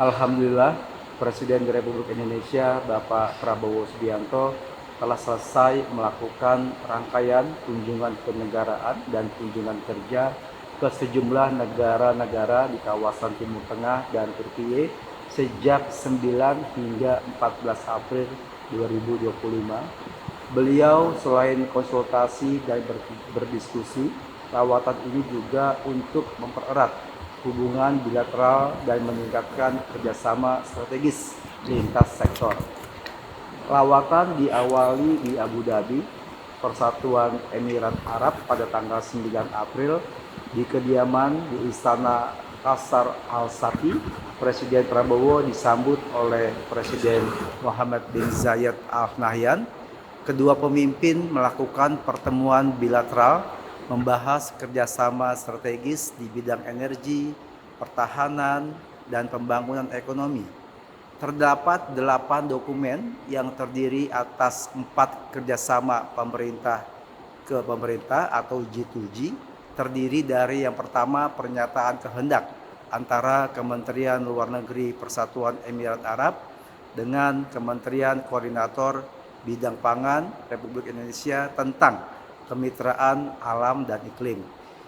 Alhamdulillah, Presiden Republik Indonesia Bapak Prabowo Subianto telah selesai melakukan rangkaian kunjungan kenegaraan dan kunjungan kerja ke sejumlah negara-negara di kawasan Timur Tengah dan Turkiye sejak 9 hingga 14 April 2025. Beliau selain konsultasi dan berdiskusi, lawatan ini juga untuk mempererat hubungan bilateral dan meningkatkan kerjasama strategis lintas sektor. Lawatan diawali di Abu Dhabi, Persatuan Emirat Arab pada tanggal 9 April di kediaman di Istana Qasar Al Safi. Presiden Prabowo disambut oleh Presiden Mohammed bin Zayed Al Nahyan. Kedua pemimpin melakukan pertemuan bilateral membahas kerjasama strategis di bidang energi, pertahanan, dan pembangunan ekonomi. Terdapat 8 dokumen yang terdiri atas 4 kerjasama pemerintah ke pemerintah atau G2G, terdiri dari yang pertama pernyataan kehendak antara Kementerian Luar Negeri Persatuan Emirat Arab dengan Kementerian Koordinator Bidang Pangan Republik Indonesia tentang kemitraan alam dan iklim.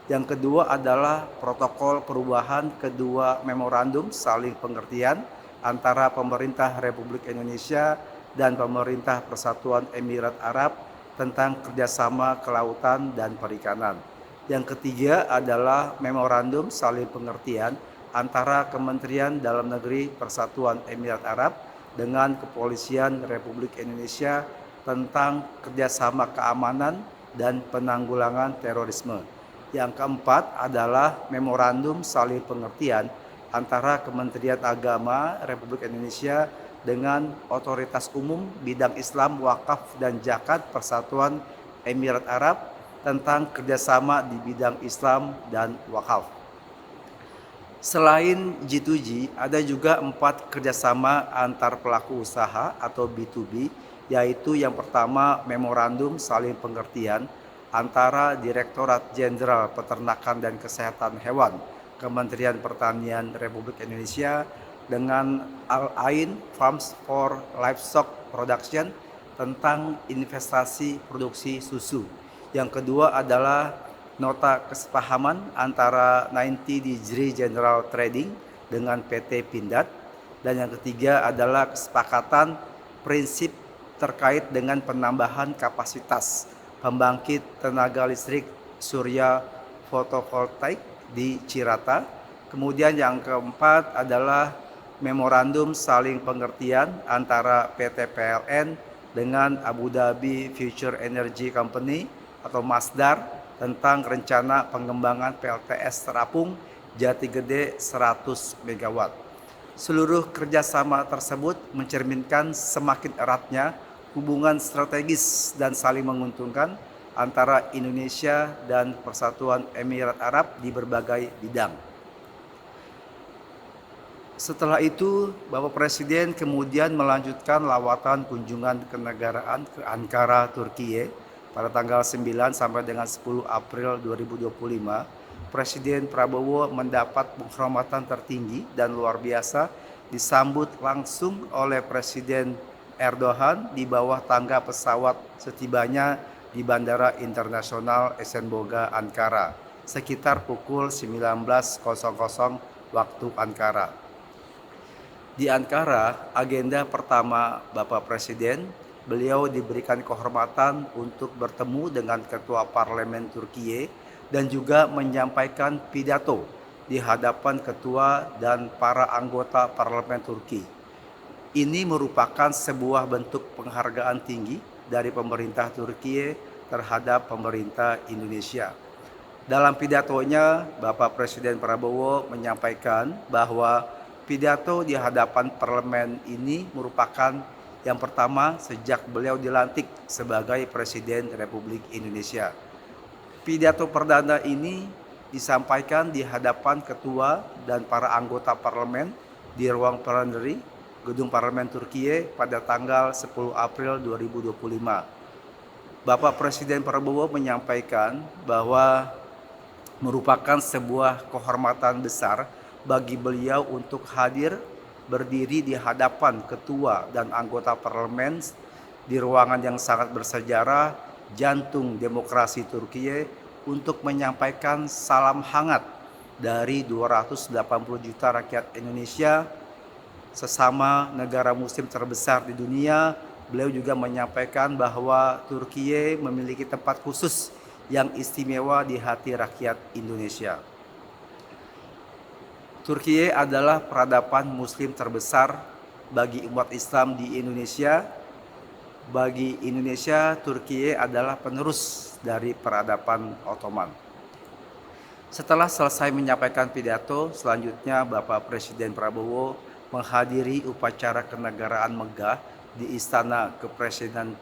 Yang kedua adalah protokol perubahan kedua memorandum saling pengertian antara pemerintah Republik Indonesia dan pemerintah Persatuan Emirat Arab tentang kerjasama kelautan dan perikanan. Yang ketiga adalah memorandum saling pengertian antara Kementerian Dalam Negeri Persatuan Emirat Arab dengan Kepolisian Republik Indonesia tentang kerjasama keamanan dan penanggulangan terorisme. Yang keempat adalah memorandum saling pengertian antara Kementerian Agama Republik Indonesia dengan Otoritas Umum Bidang Islam, Wakaf, dan Zakat Persatuan Emirat Arab tentang kerjasama di bidang Islam dan Wakaf. Selain G2G, ada juga 4 kerjasama antar pelaku usaha atau B2B, yaitu yang pertama memorandum saling pengertian antara Direktorat Jenderal Peternakan dan Kesehatan Hewan Kementerian Pertanian Republik Indonesia dengan Al Ain Farms for Livestock Production tentang investasi produksi susu. Yang kedua adalah nota kesepahaman antara 90 Degree General Trading dengan PT Pindad. Dan yang ketiga adalah kesepakatan prinsip terkait dengan penambahan kapasitas pembangkit tenaga listrik surya fotovoltaik di Cirata. Kemudian yang keempat adalah memorandum saling pengertian antara PT PLN dengan Abu Dhabi Future Energy Company atau Masdar tentang rencana pengembangan PLTS terapung Jati Gede 100 MW. Seluruh kerjasama tersebut mencerminkan semakin eratnya hubungan strategis dan saling menguntungkan antara Indonesia dan Persatuan Emirat Arab di berbagai bidang. Setelah itu, Bapak Presiden kemudian melanjutkan lawatan kunjungan kenegaraan ke Ankara, Turkiye pada tanggal 9 sampai dengan 10 April 2025. Presiden Prabowo mendapat penghormatan tertinggi dan luar biasa disambut langsung oleh Presiden Erdogan di bawah tangga pesawat setibanya di Bandara Internasional Esenboga, Ankara, sekitar pukul 19.00 waktu Ankara. Di Ankara, agenda pertama Bapak Presiden, beliau diberikan kehormatan untuk bertemu dengan Ketua Parlemen Turkiye dan juga menyampaikan pidato di hadapan Ketua dan para anggota Parlemen Turki. Ini merupakan sebuah bentuk penghargaan tinggi dari pemerintah Turkiye terhadap pemerintah Indonesia. Dalam pidatonya, Bapak Presiden Prabowo menyampaikan bahwa pidato di hadapan parlemen ini merupakan yang pertama sejak beliau dilantik sebagai Presiden Republik Indonesia. Pidato perdana ini disampaikan di hadapan ketua dan para anggota parlemen di ruang plenary Gedung Parlemen Turkiye pada tanggal 10 April 2025. Bapak Presiden Prabowo menyampaikan bahwa merupakan sebuah kehormatan besar bagi beliau untuk hadir berdiri di hadapan ketua dan anggota parlemen di ruangan yang sangat bersejarah, jantung demokrasi Turkiye, untuk menyampaikan salam hangat dari 280 juta rakyat Indonesia, sesama negara muslim terbesar di dunia. Beliau juga menyampaikan bahwa Turkiye memiliki tempat khusus yang istimewa di hati rakyat Indonesia. Turkiye adalah peradaban muslim terbesar bagi umat Islam di Indonesia. Bagi Indonesia, Turkiye adalah penerus dari peradaban Ottoman. Setelah selesai menyampaikan pidato, selanjutnya Bapak Presiden Prabowo menghadiri upacara kenegaraan megah di Istana Kepresidenan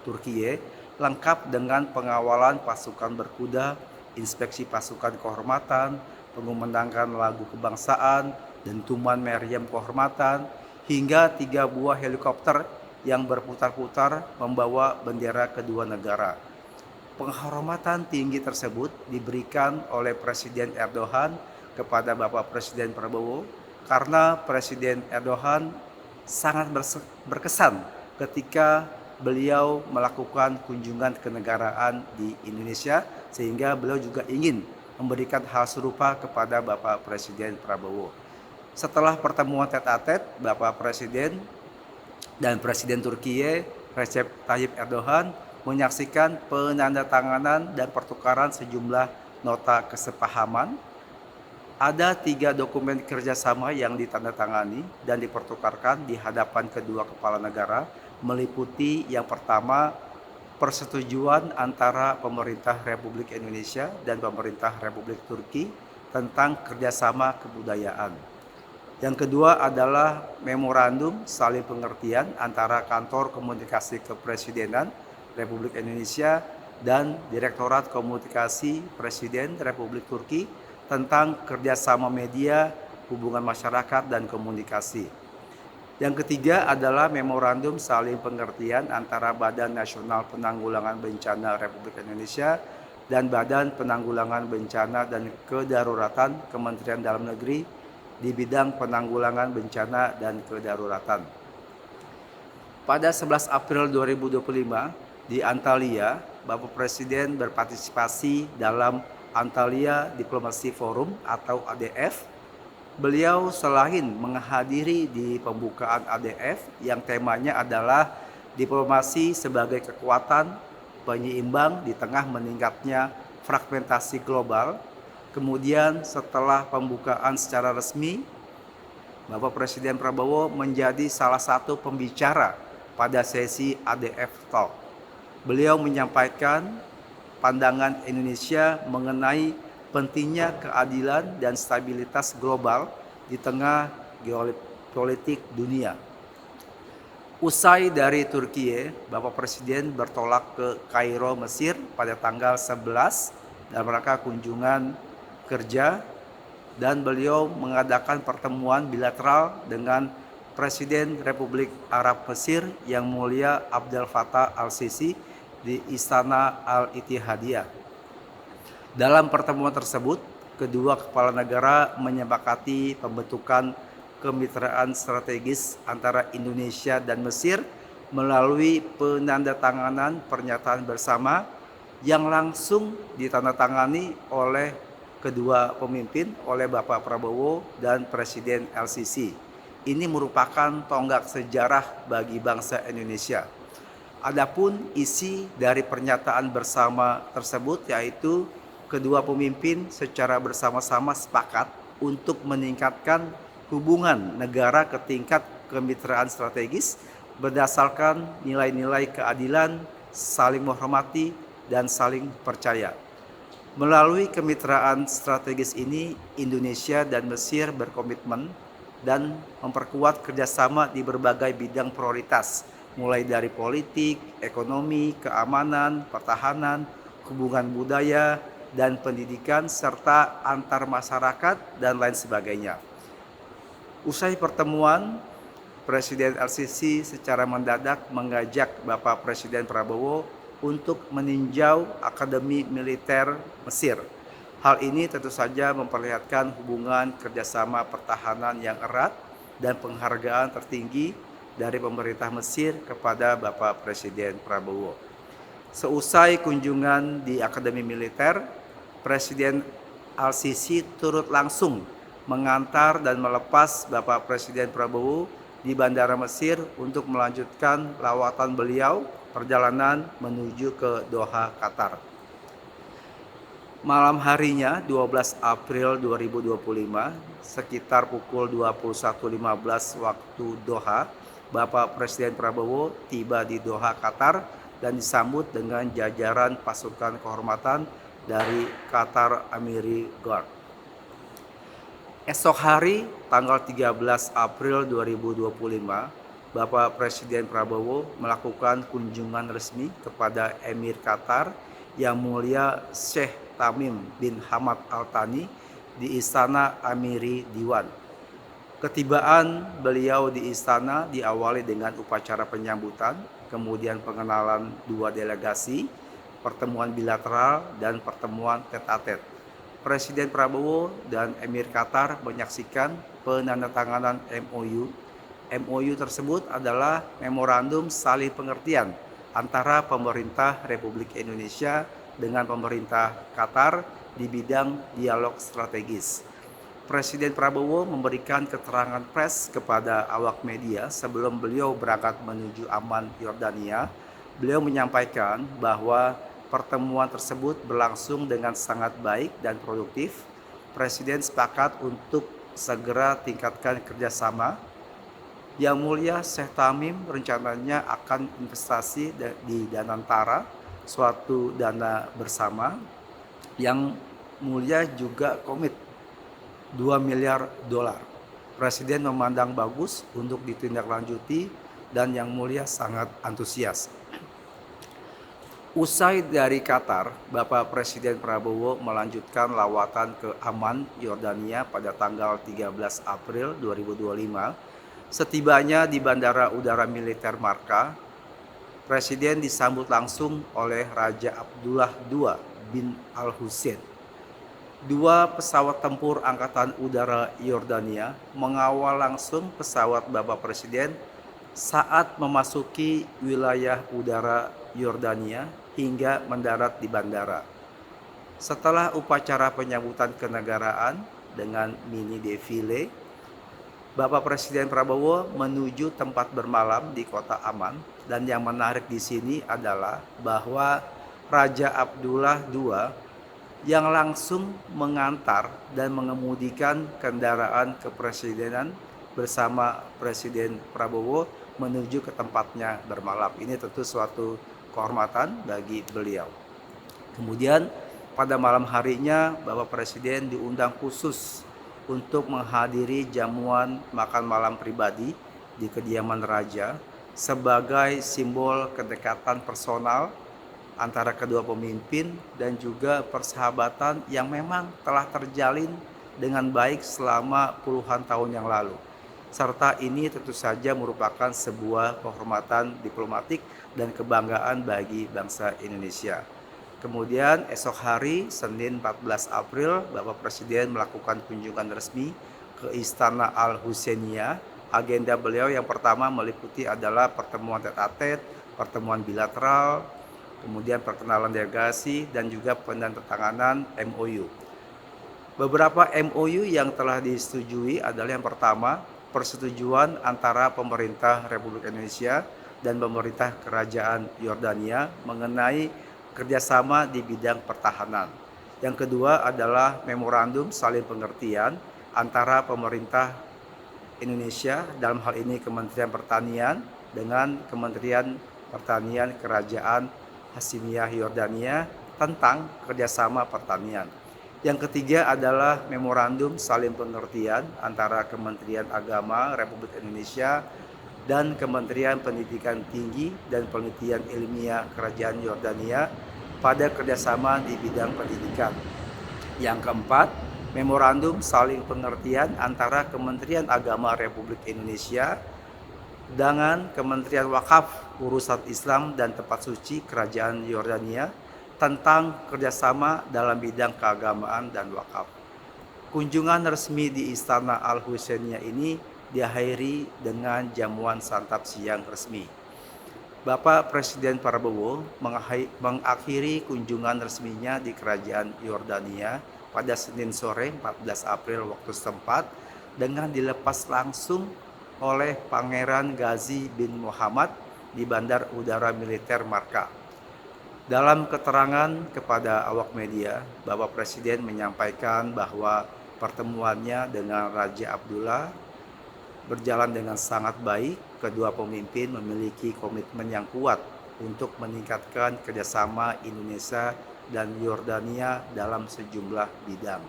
Turkiye, lengkap dengan pengawalan pasukan berkuda, inspeksi pasukan kehormatan, mengumandangkan lagu kebangsaan, dentuman meriam kehormatan, hingga 3 buah helikopter yang berputar-putar membawa bendera kedua negara. Penghormatan tinggi tersebut diberikan oleh Presiden Erdogan kepada Bapak Presiden Prabowo karena Presiden Erdogan sangat berkesan ketika beliau melakukan kunjungan kenegaraan di Indonesia, sehingga beliau juga ingin memberikan hal serupa kepada Bapak Presiden Prabowo. Setelah pertemuan tete-a-tete, Bapak Presiden dan Presiden Turkiye Recep Tayyip Erdogan menyaksikan penandatanganan dan pertukaran sejumlah nota kesepahaman. Ada 3 dokumen kerjasama yang ditandatangani dan dipertukarkan di hadapan kedua kepala negara, meliputi yang pertama, persetujuan antara pemerintah Republik Indonesia dan pemerintah Republik Turki tentang kerjasama kebudayaan. Yang kedua adalah memorandum saling pengertian antara Kantor Komunikasi Kepresidenan Republik Indonesia dan Direktorat Komunikasi Presiden Republik Turki tentang kerjasama media, hubungan masyarakat, dan komunikasi. Yang ketiga adalah memorandum saling pengertian antara Badan Nasional Penanggulangan Bencana Republik Indonesia dan Badan Penanggulangan Bencana dan Kedaruratan Kementerian Dalam Negeri di bidang penanggulangan bencana dan kedaruratan. Pada 11 April 2025 di Antalya, Bapak Presiden berpartisipasi dalam Antalya Diplomacy Forum atau ADF. Beliau selain menghadiri di pembukaan ADF yang temanya adalah diplomasi sebagai kekuatan penyeimbang di tengah meningkatnya fragmentasi global. Kemudian setelah pembukaan secara resmi, Bapak Presiden Prabowo menjadi salah satu pembicara pada sesi ADF Talk. Beliau menyampaikan pandangan Indonesia mengenai pentingnya keadilan dan stabilitas global di tengah geopolitik dunia. Usai dari Turkiye, Bapak Presiden bertolak ke Kairo, Mesir pada tanggal 11 dalam rangka kunjungan kerja, dan beliau mengadakan pertemuan bilateral dengan Presiden Republik Arab Mesir Yang Mulia Abdel Fattah al-Sisi di Istana Al-Ittihadiyah. Dalam pertemuan tersebut, kedua kepala negara menyepakati pembentukan kemitraan strategis antara Indonesia dan Mesir melalui penandatanganan pernyataan bersama yang langsung ditandatangani oleh kedua pemimpin, oleh Bapak Prabowo dan Presiden El-Sisi. Ini merupakan tonggak sejarah bagi bangsa Indonesia. Adapun isi dari pernyataan bersama tersebut yaitu kedua pemimpin secara bersama-sama sepakat untuk meningkatkan hubungan negara ke tingkat kemitraan strategis berdasarkan nilai-nilai keadilan, saling menghormati, dan saling percaya. Melalui kemitraan strategis ini, Indonesia dan Mesir berkomitmen dan memperkuat kerjasama di berbagai bidang prioritas, mulai dari politik, ekonomi, keamanan, pertahanan, hubungan budaya, dan pendidikan, serta antar masyarakat, dan lain sebagainya. Usai pertemuan, Presiden El-Sisi secara mendadak mengajak Bapak Presiden Prabowo untuk meninjau Akademi Militer Mesir. Hal ini tentu saja memperlihatkan hubungan kerjasama pertahanan yang erat dan penghargaan tertinggi dari pemerintah Mesir kepada Bapak Presiden Prabowo. Seusai kunjungan di Akademi Militer, Presiden Al-Sisi turut langsung mengantar dan melepas Bapak Presiden Prabowo di Bandara Mesir untuk melanjutkan lawatan beliau perjalanan menuju ke Doha, Qatar. Malam harinya 12 April 2025 sekitar pukul 21.15 waktu Doha, Bapak Presiden Prabowo tiba di Doha, Qatar dan disambut dengan jajaran pasukan kehormatan dari Qatar Emiri Guard. Esok hari tanggal 13 April 2025, Bapak Presiden Prabowo melakukan kunjungan resmi kepada Emir Qatar Yang Mulia Sheikh Tamim bin Hamad Al Thani di Istana Amiri Diwan. Ketibaan beliau di istana diawali dengan upacara penyambutan, kemudian pengenalan dua delegasi, pertemuan bilateral, dan pertemuan tet-a-tet. Presiden Prabowo dan Emir Qatar menyaksikan penandatanganan MOU. MOU tersebut adalah Memorandum Saling Pengertian antara pemerintah Republik Indonesia dengan pemerintah Qatar di bidang dialog strategis. Presiden Prabowo memberikan keterangan pers kepada awak media sebelum beliau berangkat menuju Amman, Yordania. Beliau menyampaikan bahwa pertemuan tersebut berlangsung dengan sangat baik dan produktif. Presiden sepakat untuk segera tingkatkan kerjasama. Yang Mulia Sheikh Tamim rencananya akan investasi di Danantara, suatu dana bersama. Yang Mulia juga komit 2 miliar dolar. Presiden memandang bagus untuk ditindaklanjuti dan Yang Mulia sangat antusias. Usai dari Qatar, Bapak Presiden Prabowo melanjutkan lawatan ke Amman, Yordania pada tanggal 13 April 2025. Setibanya di Bandara Udara Militer Marka, Presiden disambut langsung oleh Raja Abdullah II bin Al-Hussein. Dua pesawat tempur Angkatan Udara Yordania mengawal langsung pesawat Bapak Presiden saat memasuki wilayah udara Yordania hingga mendarat di bandara. Setelah upacara penyambutan kenegaraan dengan mini defile, Bapak Presiden Prabowo menuju tempat bermalam di kota Amman, dan yang menarik di sini adalah bahwa Raja Abdullah II yang langsung mengantar dan mengemudikan kendaraan kepresidenan bersama Presiden Prabowo menuju ke tempatnya bermalam. Ini tentu suatu kehormatan bagi beliau. Kemudian pada malam harinya Bapak Presiden diundang khusus untuk menghadiri jamuan makan malam pribadi di kediaman Raja sebagai simbol kedekatan personal antara kedua pemimpin dan juga persahabatan yang memang telah terjalin dengan baik selama puluhan tahun yang lalu. Serta ini tentu saja merupakan sebuah kehormatan diplomatik dan kebanggaan bagi bangsa Indonesia. Kemudian esok hari Senin 14 April Bapak Presiden melakukan kunjungan resmi ke Istana Al-Husainiyah. Agenda beliau yang pertama meliputi adalah pertemuan tet-a-tet, pertemuan bilateral, kemudian perkenalan delegasi dan juga penandatanganan MOU. Beberapa MOU yang telah disetujui adalah yang pertama, persetujuan antara pemerintah Republik Indonesia dan pemerintah Kerajaan Yordania mengenai kerjasama di bidang pertahanan. Yang kedua adalah memorandum saling pengertian antara pemerintah Indonesia, dalam hal ini Kementerian Pertanian, dengan Kementerian Pertanian Kerajaan Hasyimiyah Yordania tentang kerjasama pertanian. Yang ketiga adalah memorandum saling pengertian antara Kementerian Agama Republik Indonesia dan Kementerian Pendidikan Tinggi dan Penelitian Ilmiah Kerajaan Yordania pada kerjasama di bidang pendidikan. Yang keempat, memorandum saling pengertian antara Kementerian Agama Republik Indonesia dengan Kementerian Wakaf, Urusan Islam dan Tempat Suci Kerajaan Yordania tentang kerjasama dalam bidang keagamaan dan wakaf. Kunjungan resmi di Istana Al-Husainiyah ini diakhiri dengan jamuan santap siang resmi. Bapak Presiden Prabowo mengakhiri kunjungan resminya di Kerajaan Yordania pada Senin sore 14 April waktu setempat dengan dilepas langsung oleh Pangeran Ghazi bin Muhammad di Bandar Udara Militer Marka. Dalam keterangan kepada awak media, Bapak Presiden menyampaikan bahwa pertemuannya dengan Raja Abdullah berjalan dengan sangat baik. Kedua pemimpin memiliki komitmen yang kuat untuk meningkatkan kerjasama Indonesia dan Yordania dalam sejumlah bidang.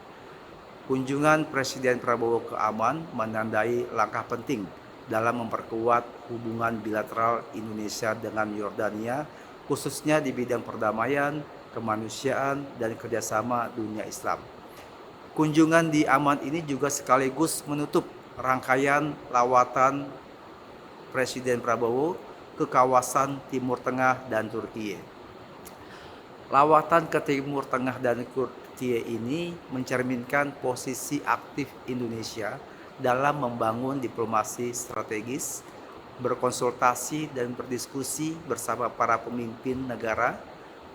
Kunjungan Presiden Prabowo ke Amman menandai langkah penting dalam memperkuat hubungan bilateral Indonesia dengan Yordania, khususnya di bidang perdamaian, kemanusiaan, dan kerjasama dunia Islam. Kunjungan di Amman ini juga sekaligus menutup rangkaian lawatan Presiden Prabowo ke kawasan Timur Tengah dan Turkiye. Lawatan ke Timur Tengah dan Turkiye ini mencerminkan posisi aktif Indonesia dalam membangun diplomasi strategis, berkonsultasi dan berdiskusi bersama para pemimpin negara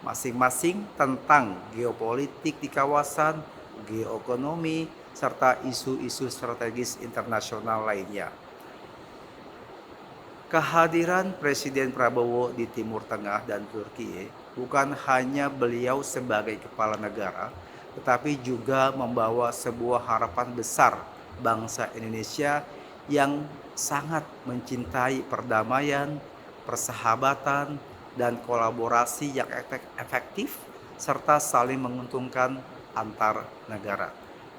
masing-masing tentang geopolitik di kawasan, geoekonomi, serta isu-isu strategis internasional lainnya. Kehadiran Presiden Prabowo di Timur Tengah dan Turkiye bukan hanya beliau sebagai kepala negara, tetapi juga membawa sebuah harapan besar bangsa Indonesia yang sangat mencintai perdamaian, persahabatan, dan kolaborasi yang efektif serta saling menguntungkan antar negara.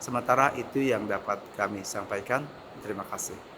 Sementara itu yang dapat kami sampaikan. Terima kasih.